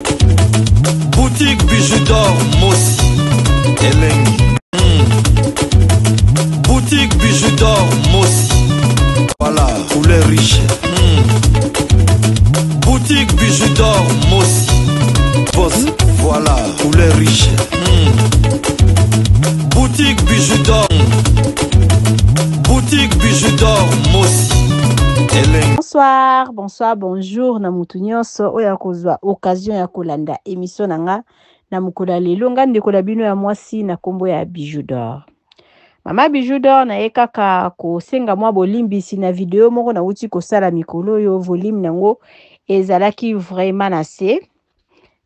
Boutique Bijou d'or Mossi Elengi. Boutique Bijou d'or Mossi. Voilà, couleur riche. Boutique Bijou d'or Mossi. Boss, voilà, couleur riche. Boutique Bijou d'or. Boutique Bijou d'or Mossi. Bonsoir, bonsoir, bonjour na mutu nyonso oya kozwa occasion ya kolanda émission nanga na mukola lelo nga ndeko la bino ya mwasi na kombo ya Bijou d'or. Mama Bijou d'or na ye kaka kosenga mwa bolimbisi na video moko na uti kosala mikolo yo volume nango ezalaki vraiment na se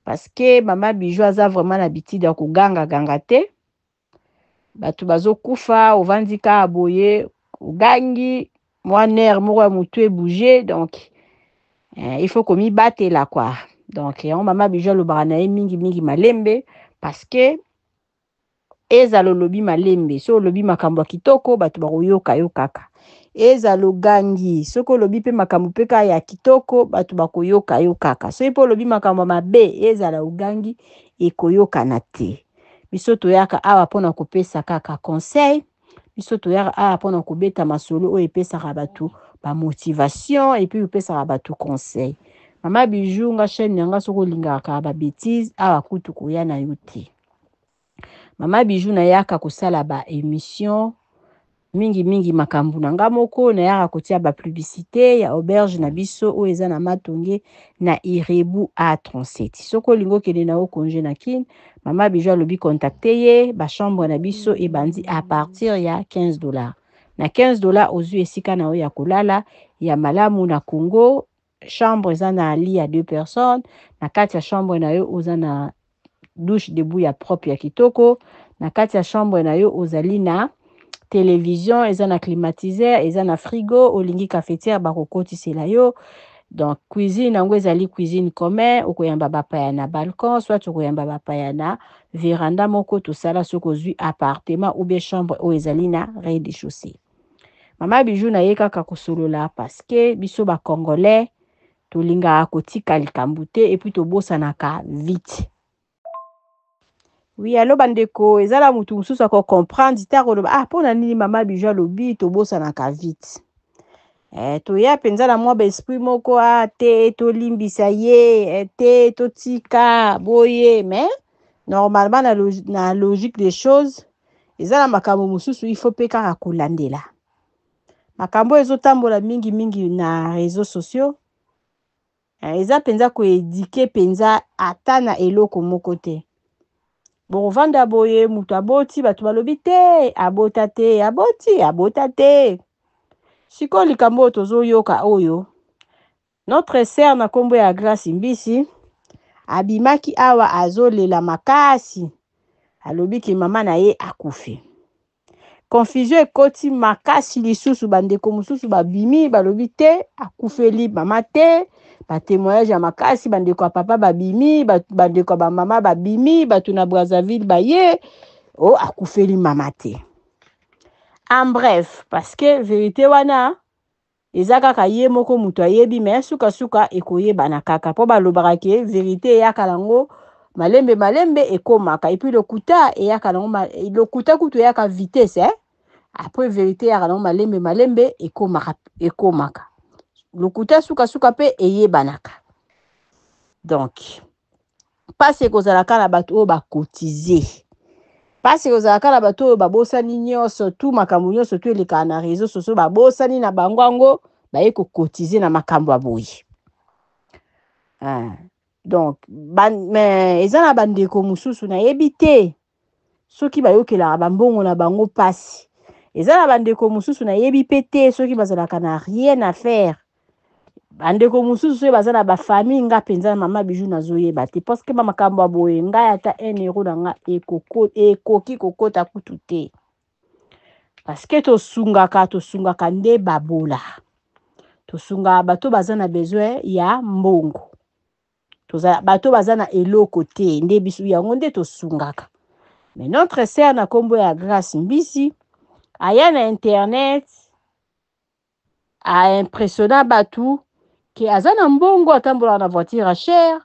parce que Mama Bijou aza vraiment na bitide ya koganga ganga te. Batu bazokufa ovandika aboye ogangi moi nerf moko mutu bouger donc il faut qu'on m'y batte là quoi. Donc on Mama Bijou le baranae mingi malembe parce que eza lo lobi malembe so lobi makambo kitoko batu bakoyoka yo kaka. Eza lo gangi soko lobi pe makambo peka ya kitoko batu bakoyoka yo kaka. So ipo lobi makambo mabe eza la ugangi ekoyoka na te. Biso toyaka awa pona kopesa kaka conseil. Biso toyaka awa pona kobeta masolo o epesa batu ba motivation et puis epesa batu conseil. Mama Bijou nga chaîne yanga soko lingaka ba bêtise awa kutu koya na yote. Mama Bijou na yaka kosala ba émission mingi makambu na nga moko na yaka kotia ba publicité ya auberge na biso o eza na Matonge na Irebu A37. Soko lingo kende na o congé na kin Mama Bijou lobi contacter ye ba chambre na biso e bandi à partir ya $15. Na $15 ozu esika na o ya kolala ya malamu na Congo. Chambre eza na lit ya 2 personnes na kati ya chambre na yo oza na douche debout ya propre ya kitoko na kati ya chambre na yo ozali na télévision eza na climatiseur eza na frigo olingi cafetière bakokotisela yo. Donc cuisine nango ezali cuisine commun okoyamba bapaya na balcon soit okoyamba bapaya na véranda moko tosala soko zui appartement ou bien chambre o ezali na rez-de-chaussée. Mama Bijou na ye kaka kosolola parce que biso ba congolais tolinga kotika likambu te et puis tobosanaka vite. Oui, allo bandeko ezala mutu mususu ko comprendre taro ah pona nini Mama Bijou lobi tobosanaka vite. Toya penza na mwa ba esprit moko te to limbisa ye te to tika boye mais normalement na logique des choses ezala makambo mususu il faut peka kolandela. Makambo ezotambola mingi na réseaux sociaux. Eza penza ko éduquer penza ata na eloko moko te. Bon vanda boye mutu aboti batu balobi te abota te. Siko likambo tozo yoka oyo. Notre sœur na kombo ya Grâce Mbisi abimaki awa azolela makasi. Alobi ki mama na ye akufi. Confusion ekoti makasi lisusu bandeko mususu babimi balobi te akufeli mama te. Ba témoignage ya makasi bandeko papa babimi bandeko ba mama babimi batu na Brazzaville baye o akufeli mama te. En bref, parce que vérité wana ezaka ka ye moko mutu ayebi mais suka ekoyeba na kaka po balobaka ke vérité ya kalango malembe ekomaka et puis le kuta ya kalango le kuta kutu ya ka vitesse après vérité ya kalango malembe ekomaka lokuta suka pe eyebanaka. Donc passe kozalaka na bato o ba cotiser. Passe kozalaka na bato o babosani nyonso tout makambo nyonso to eleka na réseaux sociaux babosani na bango baye ko cotiser na makambo aboyi. Donc mais ezana bandeko mususu na yebite soki bayokela bambongo na bango passe. Ezana bandeko mususu na yebi pete soki bazalaka na rien à faire. Bandeko mususu bazana ba famille nga penza Mama Bijou nazoyeba te parce que makambo aboye nga ata 1 euro na nga ekoki kokota kutu te. Parce que tosungaka nde babola. Tosunga bato bazana besoin ya mbongo. Bato bazana eloko te nde bisu yango nde tosungaka. Mais notre sœur na kombo ya Grâce Mbisi aya na internet a impressionné batu que azana mbongo atambola na voiture chère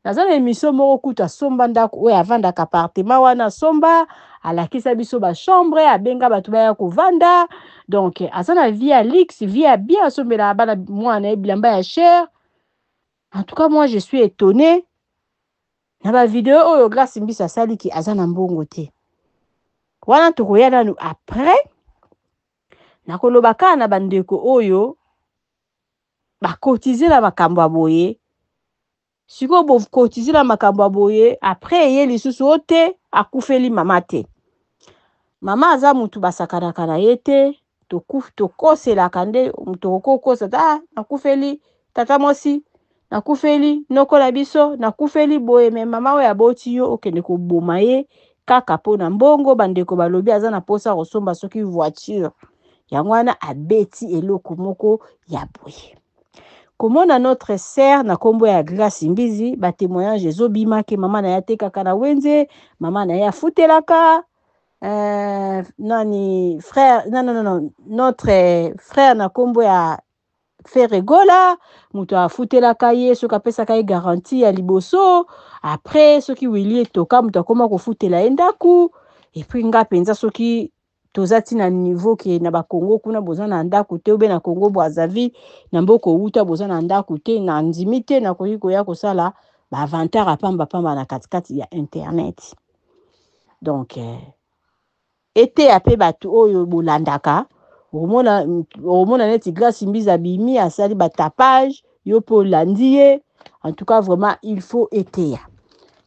naza na émission moko kuta somba ndako oyo avandaka appartement wana somba alakisa biso chambre abenga bato baya kovanda donc aza na vie ya luxe vie ya bien asombela bana mwana ye bilamba ya cher. En tout cas moi je suis étonnée na ba vidéo oyo Grace Mbisa saliki aza na mbongo te wana tokoya nanu après nakoloba kaka na bandeko oyo bakotize na makambo ya boye siko bokotize na makambo ya boye après ye lisusu ote akufeli mama te mama aza mutu basakanaka na ye te tokoselaka nde tokokosa ta nakufeli tata mosi nakufeli noko na biso nakufeli boye me mama oyo aboti yo okende koboma ye kaka po na mbongo bandeko balobi aza na posa kosomba soki voiture yango wana abeti eloko moko ya boye. Komona notre sœur na kombo ya Grace Mbizi ba témoignage ezobima ke mama na ya tekaka na wenze mama na ya futelaka nani frère non notre frère na kombo ya Feregola muto afutelaka ye soki apesaka ye garantie ya liboso après soki wili etoka muto akoma kofutela ye ndaku et puis nga penza soki tozati na niveau ke na bakongo kuna boza na ndaku te ube na Congo Brazzaville na mboko uta boza na ndaku te na ndimi te na koyi koya kosala ba avantage apamba pamba na katikati ya internet donc ete ape batu oyo bolandaka omona neti Grace Mbiza bimi asali ba tapage yo po landie en tout cas vraiment il faut eteya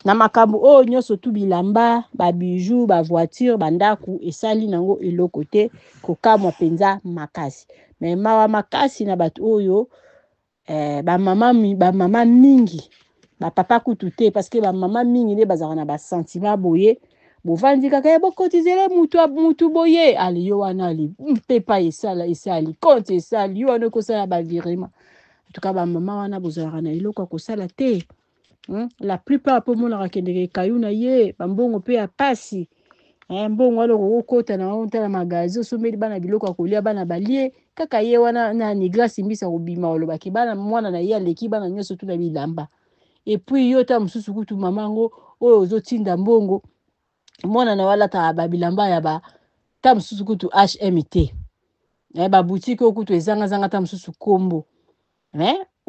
na makambo oyo nyonso tu bilamba ba bijoux ba voiture bandaku esali nango eloko te kokamwa penza makasi mais mawa makasi na batu oyo ba mama mingi ba papa kutu te parce que ba mama mingi ne bazaka na ba sentiment boye bovandi kaka bokotizele mutu boye ali yo wana ali mpepa esali compte esali yo wana kosala ba virement en tout cas ba mama wana bozalaka na eloko kosala te. La plupart po monaka kendeke kayuna ye bambongo pe ya pasi mbongo alo kokota na ontala magazi osomeli bana biloko akolia bana balie kaka ye wana na Grace Mbisa kobima olobaki bana mwana na ye aleki bana nyonso tu na bilamba et puis yo ta mususu kutu mamango oyo ozotinda mbongo mwana na wala ta babilamba ya ba ta mususu kutu HMT ba boutique okutu ezanga ta mususu kombo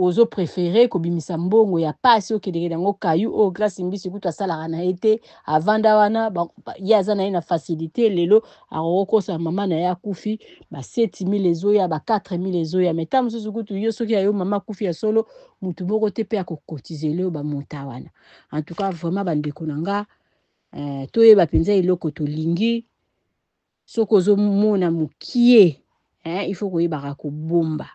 ozo préférer kobimisa mbongo ya pasi okendeke nango kayu o Grace Mbisa kutu asalaka na ete avanda wana ye aza na ye na facilité lelo akokosa mama na ya kufi ba 7000 ezoya ba 4000 ezoya mais ta mususu kutu yo soki ayo mama kufi ya solo mutu moko te pe akokotize leo ba monta wana. En tout cas vraiment bandeko nanga toyeba penza eloko tolingi soko ozomona mukie il faut koyebaka kobomba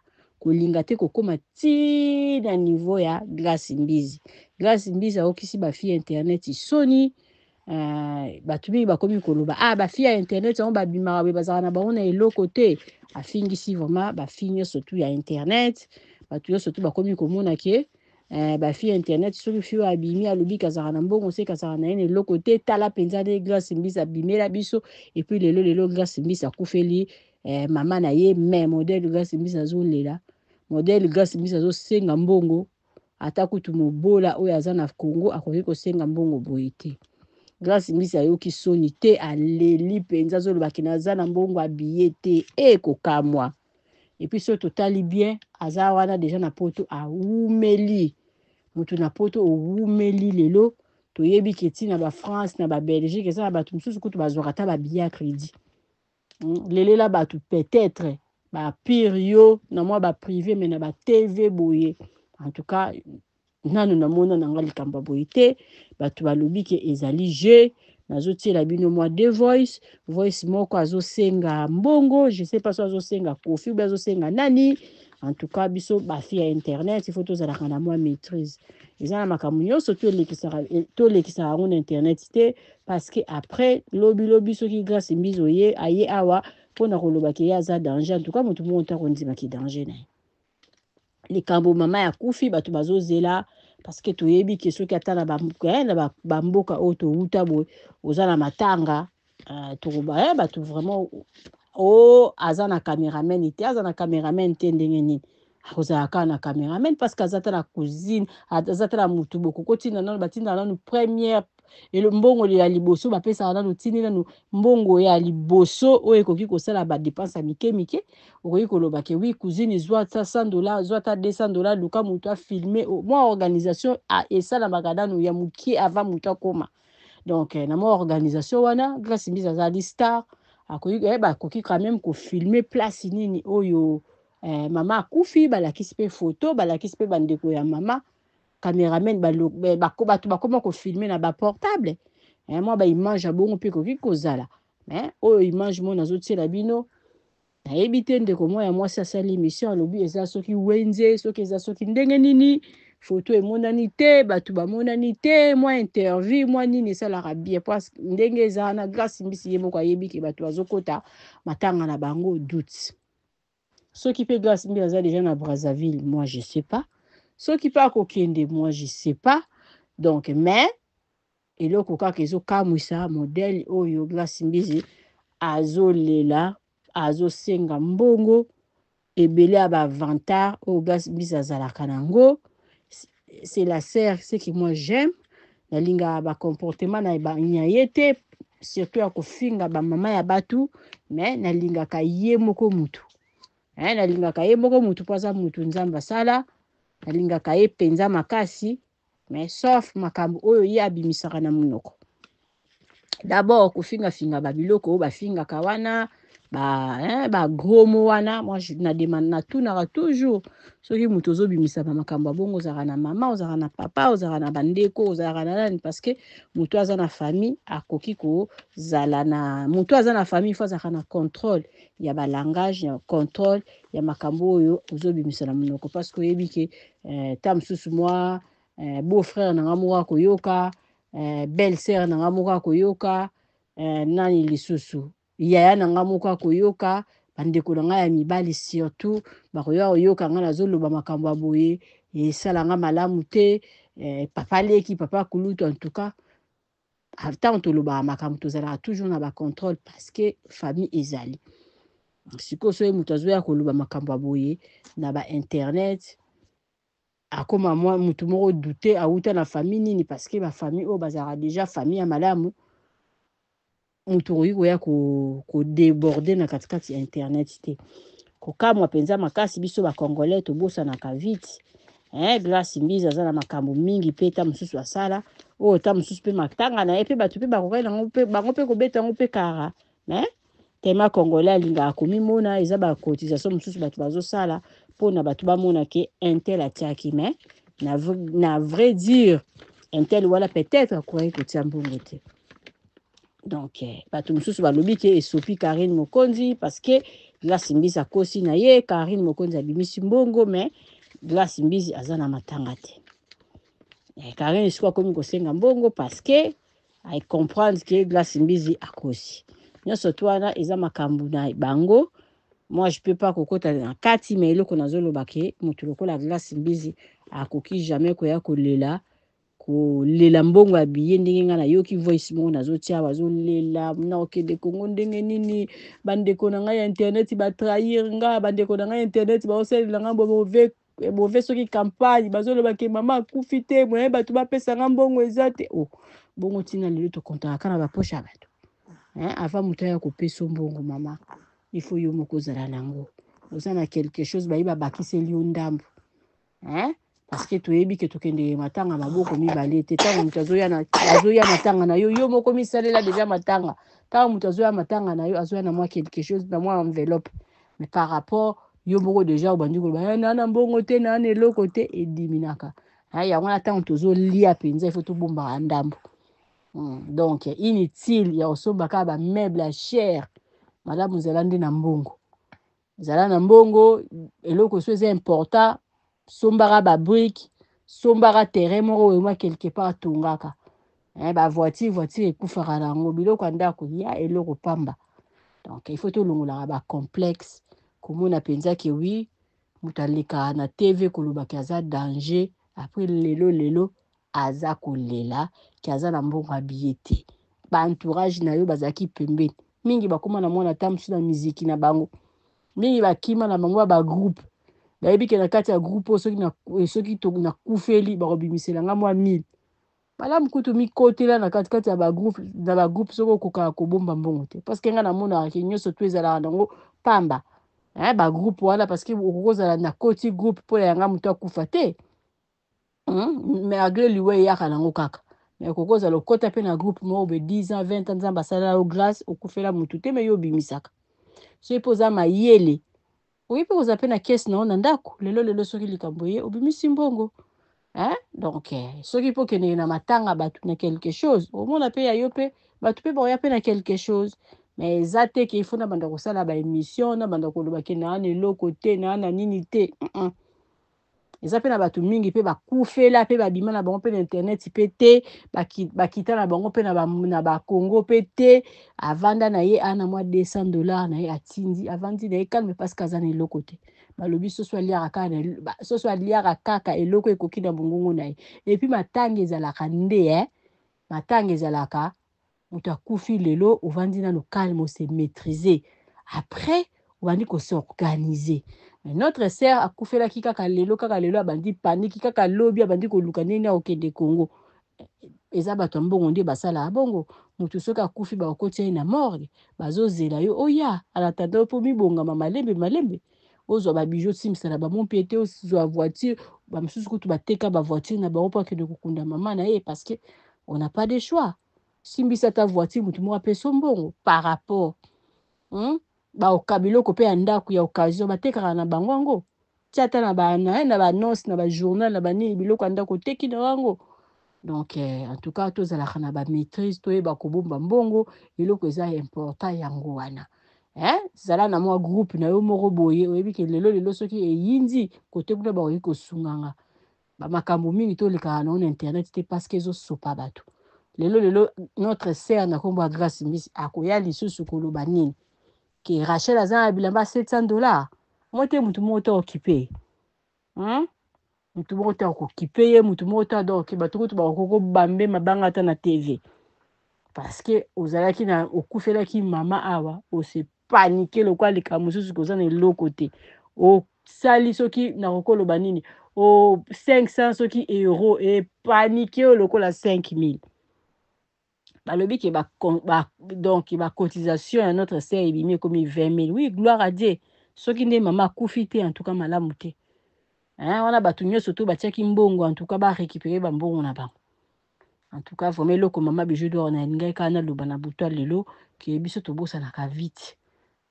kolinga te kokoma ti na niveau ya Grace Mbizi. Grace Mbizi okisi ba fille internet isoni batu mingi bakomi koloba ba fille ya internet on babimaka bazaka na baona eloko te afingisi vraiment ba fille nyonso tu ya internet batu nyonso tu bakomi komona ke ba fille internet soki fille abimi alobi kazaka na mbongo se kazaka na ene eloko te tala penza de Grace Mbizi abimela biso et puis lelo Grace Mbizi akufeli mama na ye mais modèle Grace Mbizi azolela modèle Grace Mbizi azosenga mbongo ata kutu mobola oyo aza na Congo akoki kosenga mbongo boye te. Grace Mbizi ayoki soni te aleli penza azolobaki naza na mbongo abiye te kokamwa et puis so totali bien aza wana déjà na poto aumeli mutu na poto oumeli lelo toyebi keti na ba France na ba Belgique eza na batu mususu kutu bazwaka ta ba billet à crédit lelela batu peut-être ba pire yo na mwa ba privé mais na ba TV boye en tout cas nanu na mona na ngali kamba boye te batu balobi ke ezali jeu nazotiela bino mwa de voice moko azosenga mbongo je sais pas so azosenga kofi ou azosenga nani en tout cas biso ba fille ya internet il faut tozalaka na mwa maîtrise eza na makambo nyonso tolekisaka yango na internet te parce que après lobi soki Grace Mbizi aye awa mpona kolobaki ye aza danger en tout cas motu moko ntako ndimaki danger na ye likambo mama ya kufi bato bazozela parce que toyebi ke soki ata na bamboka oyo touta boye oza na matanga tokoba bato vraiment aza na cameraman te aza na cameraman te ndenge nini akozalaka na cameraman parce que azata na cuisine azata na mutu bokoko tinda nano batinda nano première elo mbongo ya liboso bapesaka nano tindi nano mbongo ya liboso oyo ekoki kosala badepense ya mike okoki koloba ke wi cuisine zwa ata $100 zwa ata $200 luka mutu afilme mwa organisation esalamaka nano ya mokie avant mutu akoma donc na mwa organisation wana Grace Mbisa azali star bakoki quand même kofilme place nini oyo mama akufi balakisi mpe photo balakisi mpe bandeko ya mama cameraman bato bakoma kofilme na baportable mwa baimage ya bongo mpe ekoki kozala oyo image mo nazotiela bino nayebi te ndeko mwa ya mwasi asali émission alobi eza soki wenze soki eza soki ndenge nini photo emonani te bato bamonani te mwa interview mwa nini esalaka bien parce ndenge eza na Grace Mbisi ye moko ayebi ke bato bazokota matanga na bango doute soki mpe Grace Mbisi aza déjà na Brazzaville moi je sais pas soki mpe akokende moi je sais pas donc mais eloko kaka ezokamwisa modele oyo Grace Mbisi azolela azosenga mbongo ebele ya bavantard oyo Grace Mbisi azalaka nango c'est la sœur ce que moi j'aime nalinga bacomportement na ye te surtout ya kofinga bamama ya batu mais nalingaka ye moko mutu nalingaka ye moko mutu mpo aza mutu nzambe asala nalingaka ye mpenza makasi mais sauf makambo oyo ye abimisaka na d'abord kofingafinga babiloko oyo bafingaka wana bagromo wana moi natunaka toujours soki mutu ozobimisa bamakambo ya bongo ozalaka na mama ozalaka na papa ozalaka na bandeko ozalaka na nani parce que mutu aza na famille akoki kozala na mutu aza na famille fo azalaka na contrôle ya balangage ya contrôle ya makambo oyo ozobimisa na monoko parce que oyebi ke ta mosusu mwa beau frère nanga moko akoyoka belle sœur nanga moko akoyoka nani lisusu yaya nanga moko akoyoka bandeko na ngai ya mibali surtout bakoyoka koyoka ngai nazoloba makambo ya boye esalanga malamu te papa leki papa kulutu en tout cas tant tolobaka makambo tozalaka toujours na bacontrôle parce que famille ezali sikoyo soki moto azoya koloba makambo ya boye na bainternet akoma mwa mutu moko dute awuta na famille nini parce que bafamille oyo bazalaka déjà famille ya malamu mutu okoki koya kodéborde na katikati ya internet te kokamwa mpenza makasi biso bacongolais tobosanaka vite Grace Mbisi aza na makambo mingi mpe ta mosusu asala oyo ta mosusu mpe matanga na ye mpe bato mpe bakokai nango mpe bango mpe kobeta yango mpe kara tema congolais alingaka komimona eza bacotisation mosusu bato bazosala mpona bato bamona ke intel atiaki mais na vrai dire intel wana peut-être akoki kotia mbongo te donc bato mosusu balobi ke esopi Karine Mokonzi parce que Grace Mbisi akosi na ye Karine Mokonzi abimisi mbongo mais Grace Mbisi aza na matanga te Karine esiko akomi kosenga mbongo parce que ay comprendre ke Grace Mbisi akosi nyonso to wana eza makambo na bango moi je peux pas kokota na kati mais eloko nazoloba ke mutu lokola Grace Mbisi akoki jamais koya kolela mbongo ya biye ndenge nga na yoki voice mo nazotia bazolela na okende Kongo ndenge nini bandeko na ngai ya internet batrahir nga bandeko na ngai internet baosalela nga mauvais soki campagne bazoloba ke mama akufi te moye bato bapesa nga mbongo eza te bongo ntina lelo tokontaka na baposhe ya bato avant mutu aya kopesa mbongo mama il faut yo moko ozala nango oza na quelque chose bayeba bakiseli yo ndambo parce que toyebi ke tokende matanga maboko mibale te ntango moto azoya matanga na yo yo moko misalela déjà matanga ntango moto azoya matanga na yo azoya na mwa quelque chose na mwa enveloppe mais par rapport yo moko déjà obandi koloba na mbongo te na eloko te ediminaka yango na ntango tozolia mpenza ifo tobombaka ndambo donc inutile ya kosombaka bameuble ya cher malamu zala nde na mbongo zala na mbongo eloko so eza important sombaka babrike sombaka terrain moko wema quelque part tongaka voiture ekufaka nango biloko ya ndako ya eloko pamba donc il faut tolongolaka bacomplexe komona mpenza ke wi moto alekaka na tv kolobaki aza danger après lelo aza kolela ke aza na mbongo abiye te baentourage na yo bazalaki pembeni mingi bakoma na mwana ta mosu na miziki na bango mingi bakima na bango bagroupe bayebi ke na kati ya groupe soki na kufeli bakobimisela nga mwa 1000 malamu kutu mikotela na kati ya bagroupe soki okokaka kobomba mbongo te parce que nga namonaka ke nyonso to ezalaka nango pamba bagroupe wana parce que okozala na koti groupe mpo na yanga moto akufa te mais agre liwe eyaka nango kaka mais okozala okota mpe na groupe moko be 10 ans 20 ans nzambe asalala yo grâce okufela motu te me yo obimisaka soki mpo oza mayele oyi mpe kozala mpe na kese na yo na ndako lelo soki likambo ye obimisi mbongo donc soki mpo okendeke na matanga bato na quelque chose omona mpe ya yo mpe bato mpe baoya mpe na quelque chose mais eza te ke ifo na banda kosala baémission na banda koloba ke na ana eloko te na ana nini te eza mpe na bato mingi mpe bakufela mpe babima na bango mpe na internet mpe te bakita na bango mpe na bakongo mpe te avanda na ye ana mwa $200 na ye atindi avandi na ye calme parce que aza na eloko te balobi soso aliaka kaka eloko ekoki na bongongo na ye epuis matanga ezalaka nde matanga ezalaka moto akufi lelo ovandi nano calme ose maîtriser après obandi kosorganiser mais notre sœur akufelaki kaka lelo abandi paniki kaka lobi abandi koluka nini akokende Congo eza bato ya mbongo nde basalaka bongo moto soki akufi bakokotia ye na morgue bazozela yo oya alatanda yo mpo mibongama malembe ozwa babiju osimisa na bamopie te ozwa voiture bamosusu kutu bateka bavoiture na bango mpo akende kokunda mama na ye parce que on n'a pas de choix simbisa ta voiture motu moko apesa mbongo par rapport baokabiloko mpe ya ndako ya occasion batekaka na bango yango tia ata na banonce na bajournal na banini biloko ya ndako oteki na yango donc en tout cas tozalaka na bamaîtrise toyeba kobomba mbongo eloko eza important yango wana zala na mwa groupe na yo moko boye oyebi ke lelo soki eyindi kote kuna bakoki kosunganga bamakambo mingi tolekaka nango na internet te parce que ezosopa bato lelo notre sœur na kombo ya Grace Mbisi akoya lisusu koloba nini ke Rachel aza na bilamba $700 mo te mutu moko to occupé mutu moko te okokipe ye mutu moko te donc bato kutu bakoko bambe mabanga ata na TV parce que ozalaki na okufelaki mama awa ose panike lokwa lika mosusu koza na eloko te osali soki na kokoloba nini 500 soki euro epanike o lokola 5000 balobi ke donc bacotisation ya notre sœur ebimi ekomi 20 000 oui gloire à Dieu soki nde mama akufi te en tout cas malamu te wana bato nyonso to batiaki mbongo en tout cas barécupérer bambongo na bango en tout cas vraiment eloko mama Bijou d'Or na elingai kaka naloba na butu lelo ke biso tobosanaka vite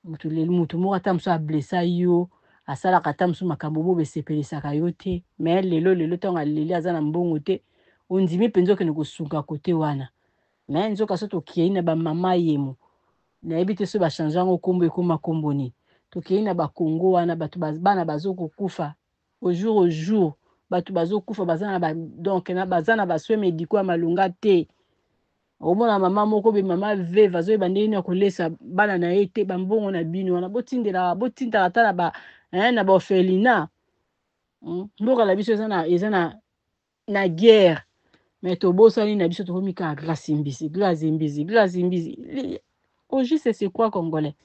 mutu moko ata mosu ablesa yo asalaka ata mosu makambo bo besepelisaka yo te mais lelo ntango aleli aza na mbongo te ondimi mpenza okende kosunga kote wana mais nzoka so tokei na bamama yemo nayebi te so bachange yango kombo ekoma kombo nini tokei na bakongo wana bato bana bazokokufa au jour bato bazokufa donc baza na baswe médicaux ya malunga te omona mama moko be mama veve azoyeba ndenge nini akolesa bana na ye te bambongo na bino wana botindaka ata na baorphelina mboka na biso eza na guerre mais tobosani na biso tokomi kaka Grace Mbisi au juste c'est quoi congolais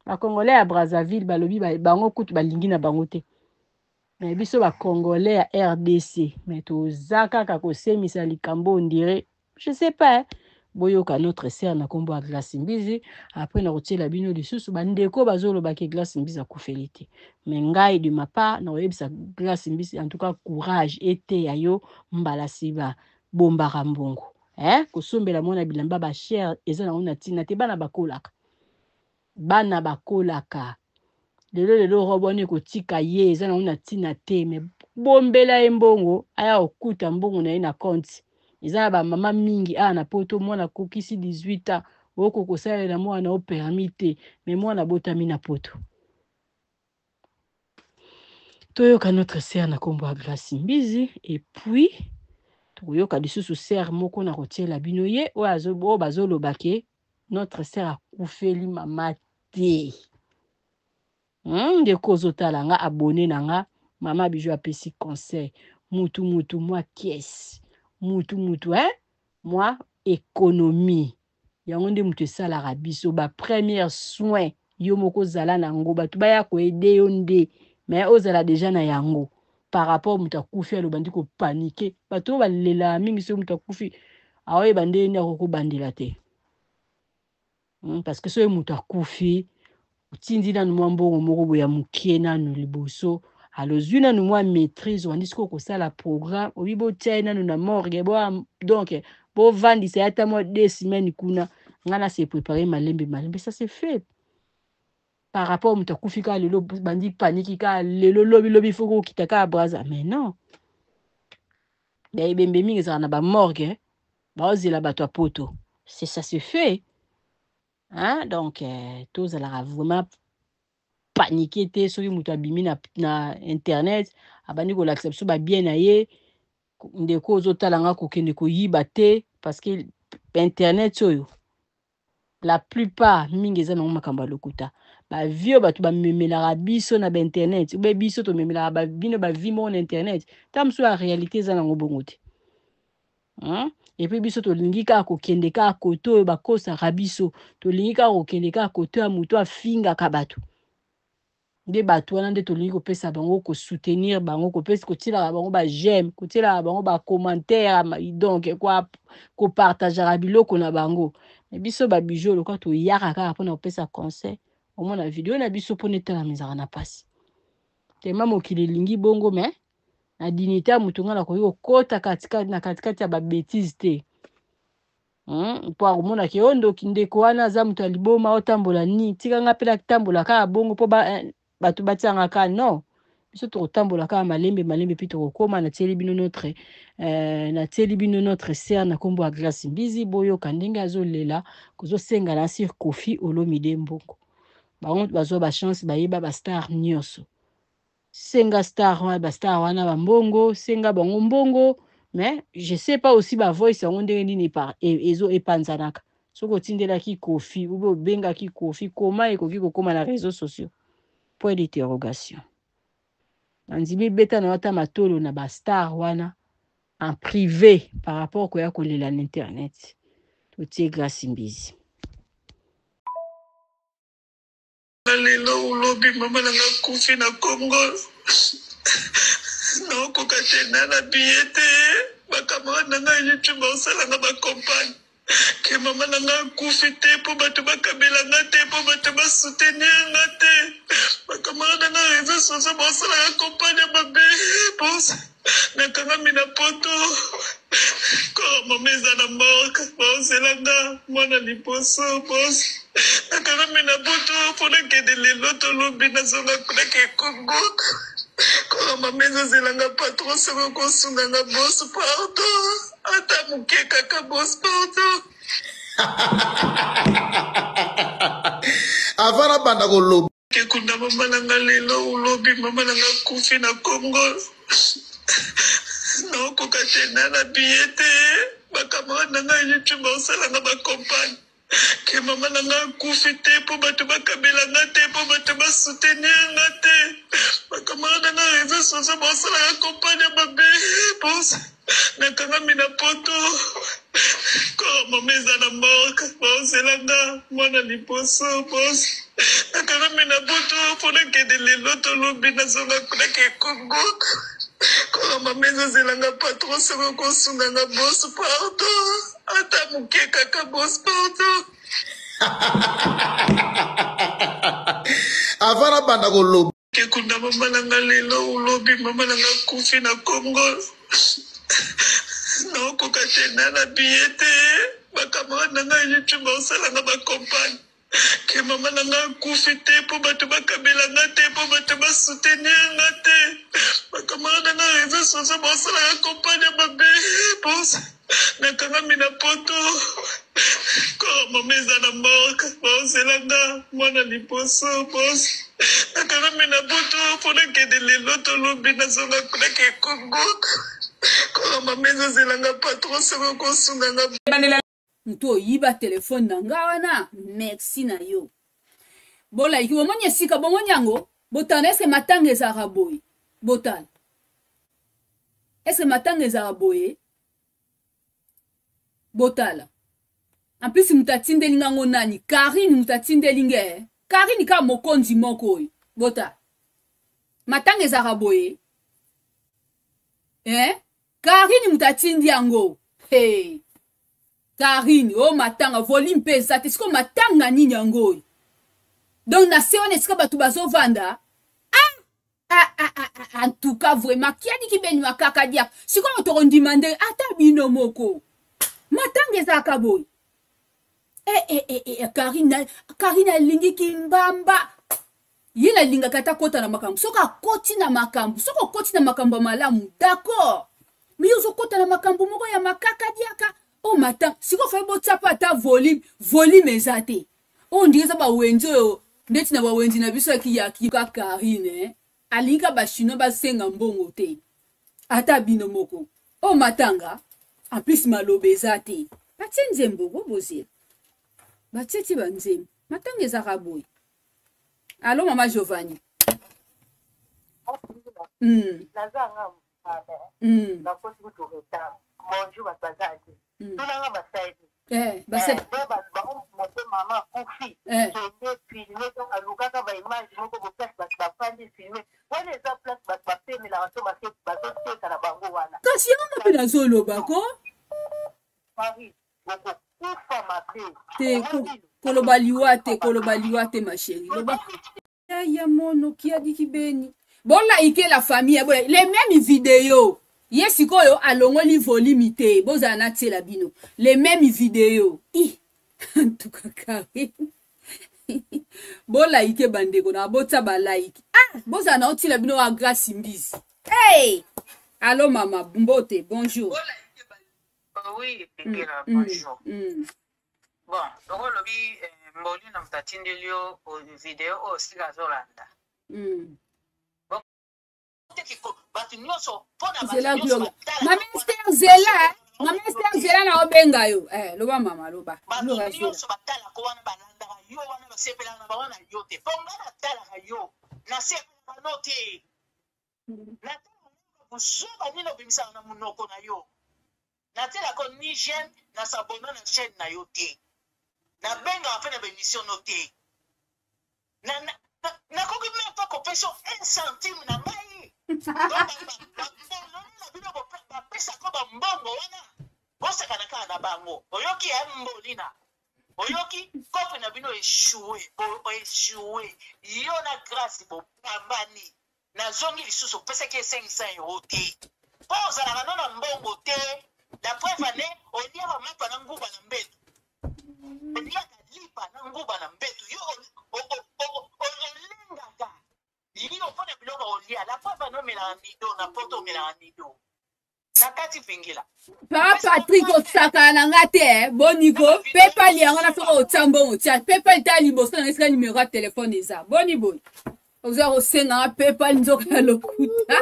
bakongolais ya Brazzaville balobi bango kutu balingi na bango te mais biso bakongolais ya RDC mais toza kaka kosemisa likambo on dirait je sais pas boyoka notre sœur na kombo ya Grace Mbisi après na kotiela bino lisusu bandeko bazolobaki Grace Mbisi akufeli te mais ngai de ma part na oyebisa Grace Mbisi en tout cas courage ete ya yo mbala siba bombaka mbongo kosombela mona bilamba bachere eza nango na ntina te bana bakolaka lelo roboni kotika ye eza nango na ntina te mais bombela ye mbongo aya okuta mbongo na ye na compte eza na bamama mingi na poto mwana kokisi 18 ans oko kosalela mwana o permis te mais mwana botami na poto toyoka notre sœur na kombo ya Grace Mbisi et puis toyoka lisusu sœur moko na kotiela bino ye oyo bazolobake notre sœur akufeli mama te ndeko ozotala nga abonné na nga mama Bijou apesi conseil mutu mwa kies mutu mwa économie yango nde mutu esalaka biso ba premier soin yo moko zala nango batu baya ko aider yo nde mais ozala déjà na yango par rapport muta kufi alo bandi ko paniquer batu ba lela mingi so muta kufi awe bande ni akoko bandela te parce que so muta kufi utindi na mwambo moko boya mukie na no liboso alozwi na no mwa maîtrise on dit ko sala programme obibo tena no na morgue bo donc bo vandi c'est ata mo 2 semaines kuna ngana se préparer malembe ça c'est fait par rapport muta kufika lelo bandi panique ka lelo lobi foko kitaka braza mais non bembe mingi za na ba morgue ba ozela bato poto c'est ça se fait hein donc tous la vraiment paniquer te soki muta bimi na internet abandi ko l'acception ba bien na ye ndeko ozotalanga kokende koyiba te parce que internet oyo la plupart mingi eza nango makambo ya lokuta bavio bato bamemelaka biso na bainternet ube biso tomemelaka bino bavi moko na internet ta mosu ya réalité eza nango bongo te epuis biso tolingi kaka kokende kaka kote oyo bakosaka biso tolingi kaka kokende kaka kote ya moto afingaka bato nde bato wana nde tolingi kopesa bango kosoutenir bango kopesa kotielaka bango bajeme kotielaka bango bacommentaire donc kopartageaka biloko na bango mais biso babijou lokwa toyaka kaka mpona kopesa conseil omona video na biso mpona etalama ezaka na pasi tema mokili elingi bongo mais na dignité ya moto nga na koki kokota na katikati ya babétise te mpo akomonaki oyo ndoki ndeko wana aza moto ya liboma otambola nini tikanga mpe natambola kaka bongo mpo bato batianga kaka non biso tokotambola kaka malembe mpi tokokóma natieli bino notre sere na nkombo ya Grace Mbizi boyoka ndenge azolela kozosenga na sir Kofi Olomide Mbongo bango bazwa bachance bayeba bastar nyonso senga star bastar wana bambongo senga bango mbongo mais je sais pas aussi ba voice yango ndenge nini par ezo epanzanaka soko tindelaki Kofi ube obengaki Kofi koma ekoki kokoma na réseaux sociaux point d'interrogation andimi beta na wata matolo na ba star wana en privé par rapport koya kolela na internet totie Grace Mbizi lelo ulobi mama nanga kufi na Congo naokoka te na billet bakamara nanga YouTube baosalanga bakompagne ke mama nanga kufi te mpo bato bakabelanga te mpo bato basoutenir nga te bakamara nanga réseau sociaux baosalanga kompagne babe bos nakangami na poto koro mama eza na morgue baozelanga mwana liboso bos nakangami na poto mpona kende lelo tolobi nazonga kunake Congo koro mama ezozelanga patron soko kosunganga bos pardon ata moke kaka bos pardon avana banda kolobi kekunda mama nanga lelo ulobi mama nanga kufi na Congo naokoka te na billet te bakamara nanga YouTube baosalanga bakompagne ke mama nanga kufi te mpo bato bakabelanga te mpo bato basoutenir nga te bakamara nanga réseau sociaux baosalanga kompagne babe bos nakangami na poto koro mama eza na morgue baozelanga mwana liboso bos nakangami na poto mpona kende lelo tolobi nazonga kunake Congo koro mama ezozelanga patron soko kosunganga bos pardon ata moke kaka bos pardon avana banda kolobi kekunda mama nanga lelo ulobi mama nanga kufi na Congo naokoka te na billet te bakamara nanga YouTube baosalanga bakompagne ke mama nanga kufi te mpo bato bakabelanga te mpo bato basoutenir nga te bakamara nanga réseau sociaux baosalanga kompagne babe bos nakangami na poto koro mama eza na morgue baozelanga mwana liboso bos nakangami na poto mpona kende lelo tolobi nazonga kunake Congo koro mama ezozelanga patron soko kosunganga mutu oyiba telefone na nga wana merci na yo bolaiki bomoni esika bomoni yango botala eske matanga ezalaka boye botala eske matanga ezalaka boye botala en plus mutu atindeli ngango nani Karine mutu atindeli nge Karine ka mokonzi moko oyo bota matanga ezaka boye Karine mutatindi yango hey. Karine oh matanga volume mpe eza te siko matanga nini yango oyo donc na se wana esika bato bazovanda en tout cas vraiment qui a dit ki beni makaka dia siko tokondimande ata bino moko matanga ezaka boye Karine alingi kimbamba ye na linga kata kota na makambo soka koti na makambo soko koti na makambo malamu d'accord mais yozo kota na makambo moko ya makaka diaka oh matanga siko fa bo tsapa ata volume ezate on dirait ba wenzo ndeti na ba wenzi na biso ki ya ka Karine alinga ba chino ba senga mbongo te ata bino moko oh matanga en plus malobe ezate batsenze mbogo bozela bateti banzemi matanga ezaka boye. Allô, maman Giovanni. Kolobaliwate ma chérie. Ya mono qui a dit ki beni. Bon like la famille les mêmes vidéos. Yes koyo alongoli volume boza na tela bino. Les mêmes vidéos. En tout cas Karine. Bon like bandeko na bota ba like. Boza na otila bino a grâce mbizi. Hey! Allô maman Mbote, bonjour. Oui, bonjour. Bon, donc lobi mboli na mtatindelio video o siga zolanda. Bon, tekiko batu nyoso pona batu. Mama Esther na obenga yo. Loba mama loba. Batu nyoso batala ko wana balanda yo wana basepela na bawana yo te. Ponga na tala yo. Na sepela no te. Na tala buzuba nino bimisa na munoko na yo. Na tela ko ni jeune na sabona na chaîne na yo te. Na benga apena bémission noté. Na koki même pas compétition 1 centime na mai. Ba pesa ko ba mbongo wana. Bosa kana na bango. Oyoki mbolina. Oyoki kopi na bino échoué. Yo na grâce bo pambani. Na zongi lisusu pesa ke 500 € te. Poza na nona mbongo te. La preuve ane olia ba mapa na nguba na mbeto. Olia lipa na nguba na mbeto yo olengaga yo pona biloko olia la papa no mela nido na poto mela nido na kati pingila pa Patrick osaka na ngate boniko PayPal yango na soko otsambo otia PayPal ta liboso na esika numéro ya téléphone eza boni oza osenga PayPal nzoka ya lokuta.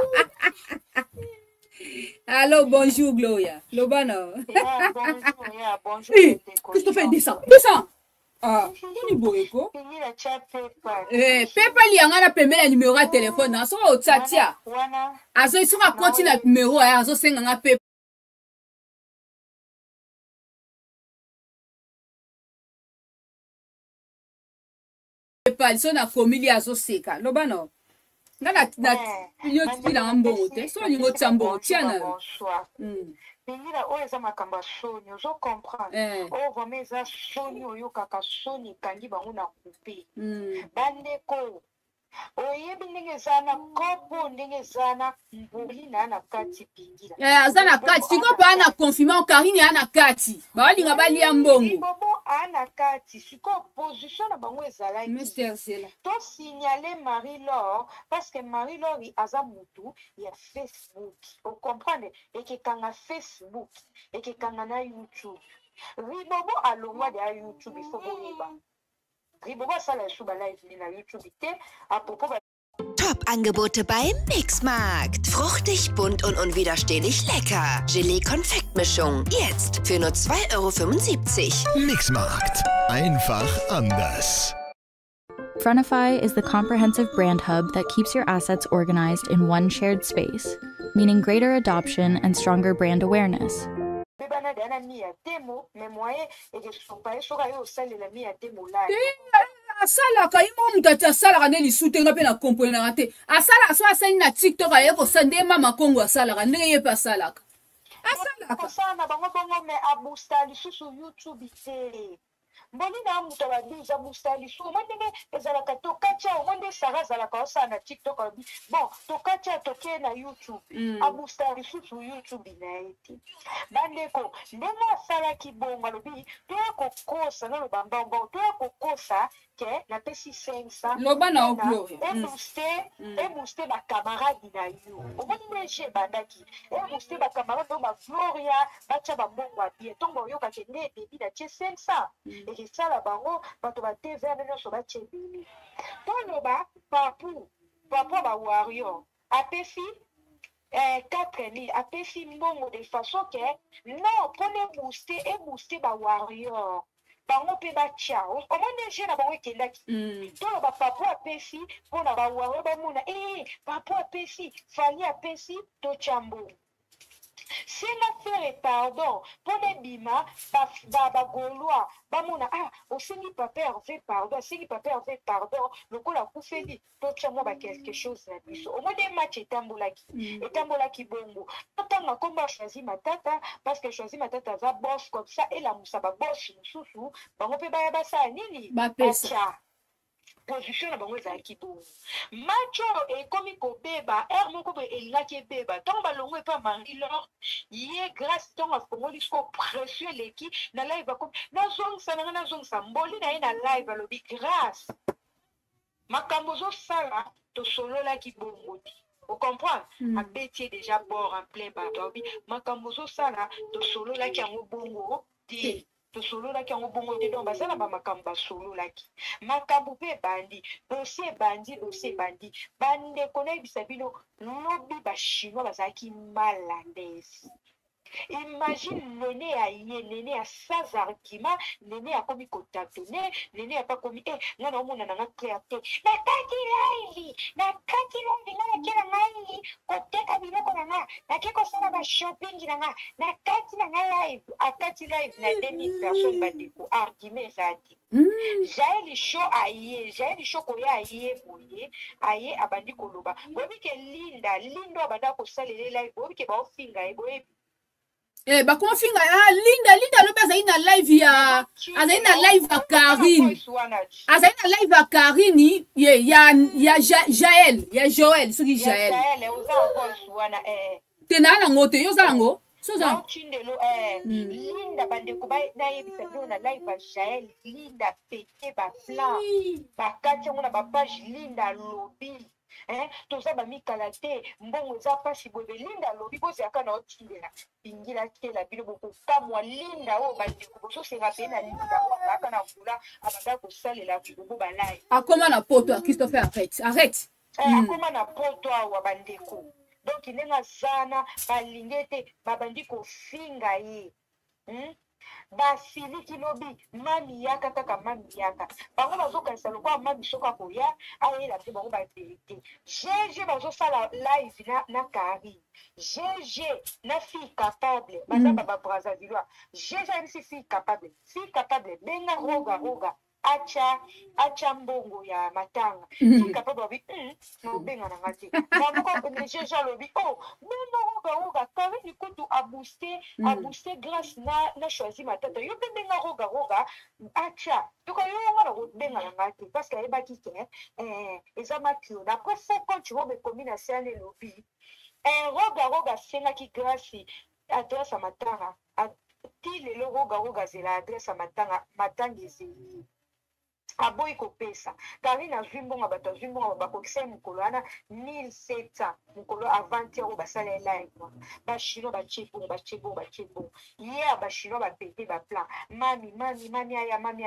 Allô, bonjour Gloria. Lobano. Bonjour. Qu'est-ce que tu fais? Descends. On est beau, écho. PayPal, yanga na pembe la numéro à téléphone. Aso o tchatia. Aso ils sont à continuer le numéro. Aso senga PayPal. Ils sont à famille aso seka. Lobano. Na yo tila mbongo te so lingo tsambo tiana Pingira o eza makamba soni ozo comprendre o vome eza soni oyo kaka soni kangi bango na couper bandeko oyebi ndenge zana kopo ndenge zana mbuli na kati pingira azana kati siko pa na confirmation Karine ana kati balinga bali ya mbongo bobo ana kati siko position na bango ezala Mr. Zela to signaler Marie-Laure parce que Marie-Laure aza mutu ya Facebook o comprendre ekekanga Facebook ekekanga na YouTube ribobo alongwa de YouTube il faut boyeba Top-Angebote bei Mixmarkt. Fruchtig, bunt und unwiderstehlich lecker. Gelee-Konfektmischung. Jetzt für nur 2,75 €. Mixmarkt. Einfach anders. Frontify is the comprehensive brand hub that keeps your assets organized in one shared space, meaning greater adoption and stronger brand awareness. asalaka ye moko moto ati asalaka nde lisusu nga mpe na komprenaka te asalaka so asali na tiktok aye kosa nde mama kongo asalaka ndenge ye mpe asalaka kosala na bango bongo me abusta lisusu youtube te mboni na moto ababiza busta lisusu omoi ndenge ezalaka tokatia omoi nde sara azalaka osala na tiktok alobi bon tokatia toke na youtube abusta lisusu youtube na ye te bandeko ndenge asalaki bongo alobi toya kokosa naloba mbongo toya kokosa ke napesi 500 loba na oklo ebuste bakamaradi na yo omoni nde ebandaki ebuste bakamaradi oyo bagloria batia bambongo abie ntongo oyokake nde ebebi na tie 500 ekesala bango bato bateverne nyonso batie ebele toloba papu bawario apesi 4000 apesi mbongo de façon ke non mpona ebuste bawario bango mpe batia omoni ege na bango ekendaki tolo bapapo apesi mpona bawario bamona papo apesi fali apesi totya mbongo singa faire pardon mpona ebima bagaulois bamona osengi papa herve pardon asengi papa herve pardon lokola akufeli totya mwa bakelke chose na biso omoni match etambolaki bongo totanga nkombo choisi matata parce que choisi matata aza boss comme ça elamusa babosi mosusu bango mpe baya basala nini batya position na bango ezalaki bongo match oyo ekomi kobeba ere moko boye elingaki ebeba ntongo balongo epa marie-laure ye grâce ntongo afongoli siko pression eleki na live akomi nazongisa nanga nazongisa mboli na ye na live alobi grâce makambo ozosala tosololaki bongo ti ocomprendre abeti ye déjà bord en plein bato alobi makambo ozosala tosololaki yango bongo te tosololaki yango bongo te donc bazala bamakambo basololaki makambo mpe ebandi dossier ebandi bandeko nayebisa bino lobi bachinois bazalaki malandese imagine nene aye ya sans argument nene akomi kotadone nene apakomi nga naomona nanga créateur nakati live nga nakela ngai koteka biloko nanga nake kosala bashopping nanga nakati nanga live akati live na 2000 personnes bandeko argument ezati jaeli sho koya aye boye aye abandi koloba boyebike linda abanda kosalele live boyebike baofinga ye boyebi bakofinga linda lobi azali na live ya Karine azali na live ya Karine ya Joël soki Jael te na nango te yo zango soza linda bandeko nayebisa bino na live ya Jael linda pete baplan bakati yango na bapage linda alobi toza bamikala te mbongo eza mpasi boye linda alobi bozalaka na otindela bingilakela bino bokokamwa linda oyo bandeko bozosenga mpe na linda aka na ngula abanda kosalela bilongo balai akoma na poto ya Christopher arrête akoma na poto awa bandeko donc ndenge azana balingi ete babandi kofinga ye basiliki lobi mami yaka kaka mami yaka bango bazokanisa lokola mami soko akoya ayela mpe bango baverité gg bazosala live na Karine gg na fille capable baza babrazaville gg ayebisi fille capable benga roga acha mbongo ya matanga fille capable lobi nobenga nanga te bamoko gg alobi benga roga Karine kutu abuste grâce na choisi matata yo mpe benga roga acha toko yo yango na kobenga nanga te parce que ayebaki ke eza makio na après fo compte robe ekomi na se ane elobi roga asengaki grâce adresse ya matanga ti lelo roga azela adresse ya matanga ezeli aboyi kopesa Karine azwi mbongo bato azwi mbongo bakokisa ye mokolo wana 1700 mokolo avant-hier oyo basala ye live bachinois batie bongo ye bachinois bapete baplan mami aya mami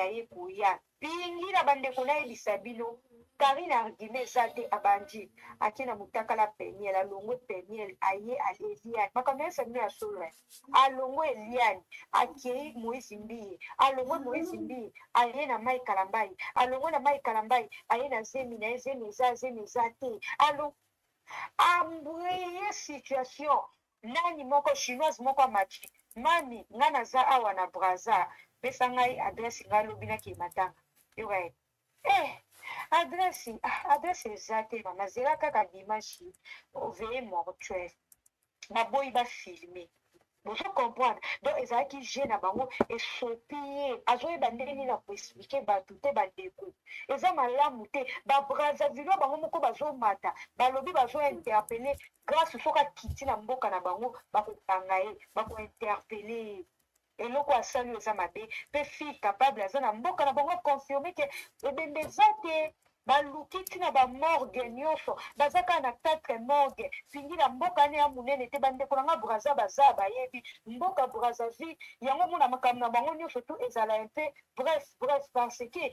aye koya pingi na bandeko nayebisa bino Karine argument eza te abandi atie na motakala peniel alongo peniel aye aleliane makambo nyonso bino ya solo alongo eliane akei Moïse Mbiye alongo Moïse Mbiye aye na Mai Kalambai alongo na Mai Kalambai aye na zemi na ye zemi eza te ambreye situation nani moko chinoise moko amati mami nga naza awa na Braza pesa ngai adresse ngai lobi naki matanga ouais. Adresse eza te mama zela kaka dimanche oveye mortuaire naboyi bafilme bozo comprendre donc ezalaki je na bango esopi ye azoyeba ndenge nini na koexplike bato te bandeko eza malamu te babrazavilo bango moko bazomata balobi bazointerpele grâce soki akiti na mboka na bango bakokanga ye bakointerpele ye eloko asali eza mabe mpe fille capable aza na mboka na bango confirme ke ebembe eza te baluki ntina bamorgue nyonso baza kaka na 4 morgue fingi na mboka ne ya monene te bandeko nanga braza baza bayebi mboka brazzaville yango mona makambo na bango nyonso tu ezala mpe bref parce ke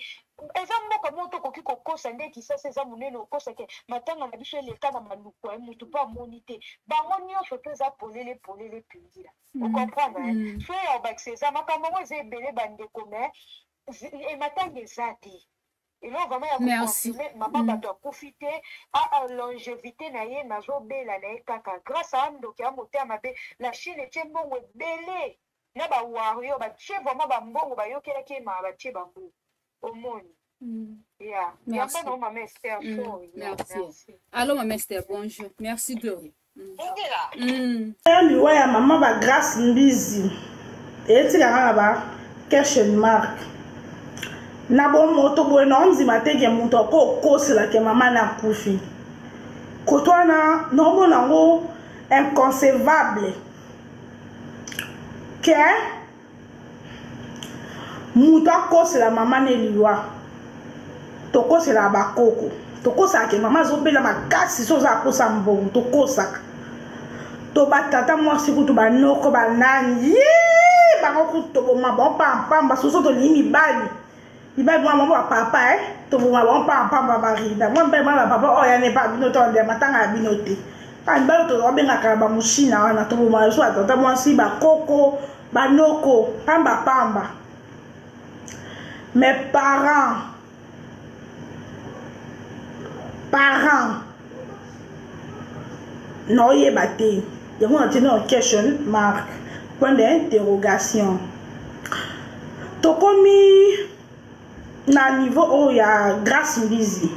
eza mboka moko tokoki kokosa nde kisasa eza monene okosa ke matanga na biso eleka na maluku ya mutu mpo amoni te bango nyonso to eza polele pingila okomprendre so ya obakisa eza makambo yango eza ebele bandeko me matanga eza te elo vraiment ya koconfirme mama bato akufi te longévité na ye nazobela na ye kaka grâce a ndoki ya motema mabe la chine etie mbongo ebele na bawario batie vraiment bambongo bayokelaki ye maa batie bambongo omoni yango na mama Esther merci allo mama Esther bonjour merci Glory liwa ya mama bagrâce mbizi eyetikaka na bakeshen mark na bomoto boye na omzima teke moto akokoselake mama na kufi koto wana naomona yango inconcevable ke moto akosela mama na liwa tokosela bakoko tokosalake mama azobela makasi so oza akosa mbongo tokosaka to batata mwasi kutu banoko banani bango kutu toboma bampampamba soso tolimi mibali mibali mwa mama papa toboma bampampamba barida mwa mpe mwa papa oyo ane pa bino to ndema matanga ya bino te mibali tozobengaka bamushina wana toboma so atata mwasi bakoko banoko pamba mes parents noyeba te yango na tene en question mark point d'interrogation tokomi na niveau oyo ya grâce mbizi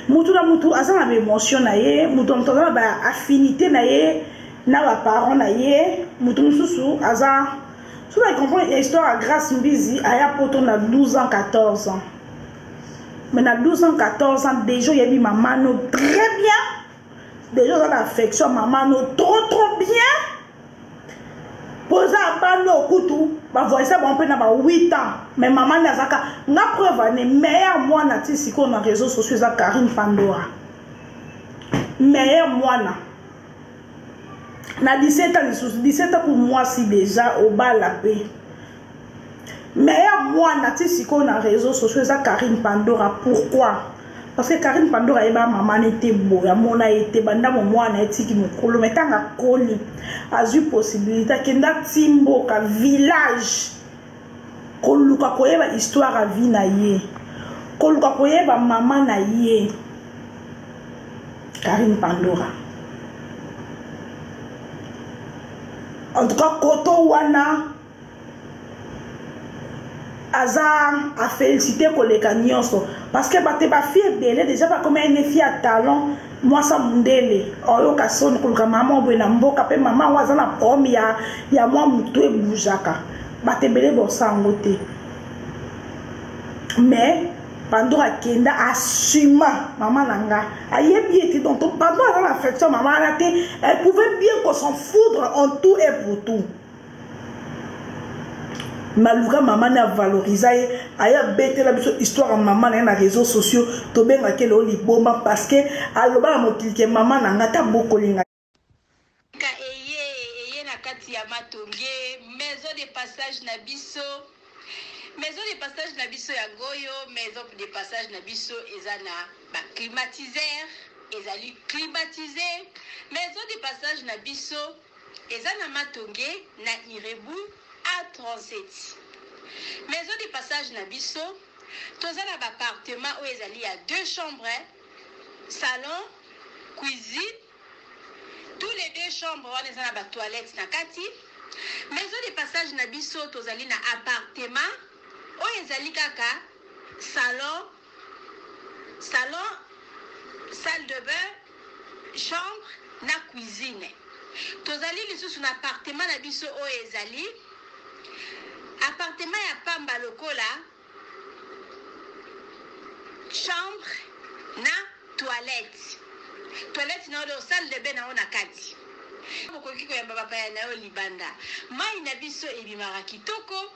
mutu na mutu aza na baémotion na ye mutu aza na baaffinité na ye na baparent na ye mutu mosusu aza so na comprendre histoire ya grâce mbizi aya poto na 12 ans 14 ans mais na 12 ans 14 ans déjà yebi maman no très bien déjà dans l'affection maman no trop bien posa bano kutu ba voice bon pe na ba 8 ans mais maman nazaka na preuve ne meilleur mwana ti siko na réseaux sociaux za Karine Pandora meilleur mwana na 17 ans pour moi si déjà au bas la paix meilleur mwana ti siko na réseaux sociaux za Karine Pandora pourquoi parce que Karine Pandora eba maman n'était beau ya mona était banda mo mwana etiki mokolo metanga koli azu possibilité kenda timbo ka village koluka koyeba histoire a vie na ye koluka koyeba maman na ye Karine Pandora en tout cas koto wana aza a félicité koleka nyonso parce que bate ba fille belé déjà pas comme une fille à talent moi ça mundele oyo kasoni koluka maman boye na mboka pe maman waza na problème ya moi mutu e boujaka bate belé bo sango te mais Pandora kenda assuma maman nanga ayebi ete donc Pandora dans l'affection maman na te elle pouvait bien qu'on s'en foudre en tout et pour tout maluka maman na valoriser aya bete la biso histoire maman na réseaux sociaux to benga kelo liboma parce que aloba mokilike maman nanga ta bokolinga ka eye na kati ya matonge maison de passage na biso ya goyo maison de passage na biso ezana ba climatiseur ezali climatisé maison de passage na biso ezana matonge na Irebu A37 maison de passage na biso tozana ba appartement où ezali ya 2 chambres salon cuisine tous les 2 chambres wana ezana ba toilette na kati maison de passage na biso tozali na appartement où ezali kaka salon, salle de bain, chambre, na cuisine. Tozali lisusu na appartement na biso o ezali. Appartement ya pamba lokola, chambre na toilette. Toilette na odo salle de bain na ona kati. Bokoki koyamba bapaya na yo libanda. Mai na biso ebimaka kitoko.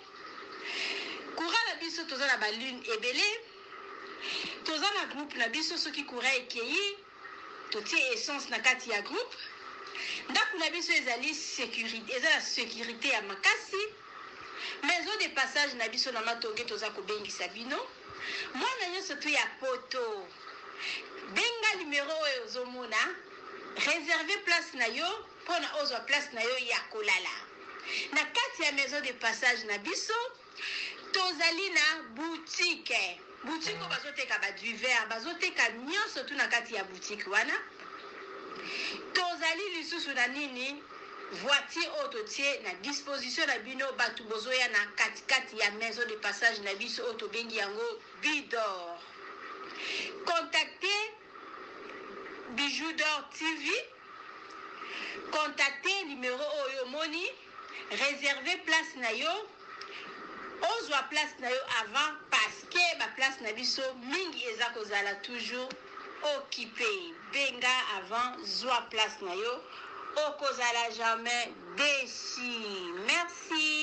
Courant na biso toza na balune ebele. Toza na groupe na biso soki courant ekei, totie essence na kati ya groupe. Ndako na biso ezali sécurité, eza la sécurité ya makasi. Maison de passage na biso na matonge toza kobengisa bino. Mwana nyonso tu ya poto. Benga numéro oyo ozomona. Réserver place na yo pona ozwa place na yo ya kolala. Na kati ya maison de passage na biso tozali na boutique. Boutique o bazoteka ba du verre, bazoteka nyonso tu na kati ya boutique wana. Tozali lisusu na nini? Voiture autotie na disposition na bino batu bozoya na kati ya maison de passage na biso auto bengi yango Bidor. Contactez Bijoux d'Or TV. Contactez numéro Oyo Moni. Réservez place na yo. Ozwa place na yo avant parce que ma place na biso mingi eza kozala toujours occupé. Benga avant zwa place na yo. Okozala jamais déçu. Merci.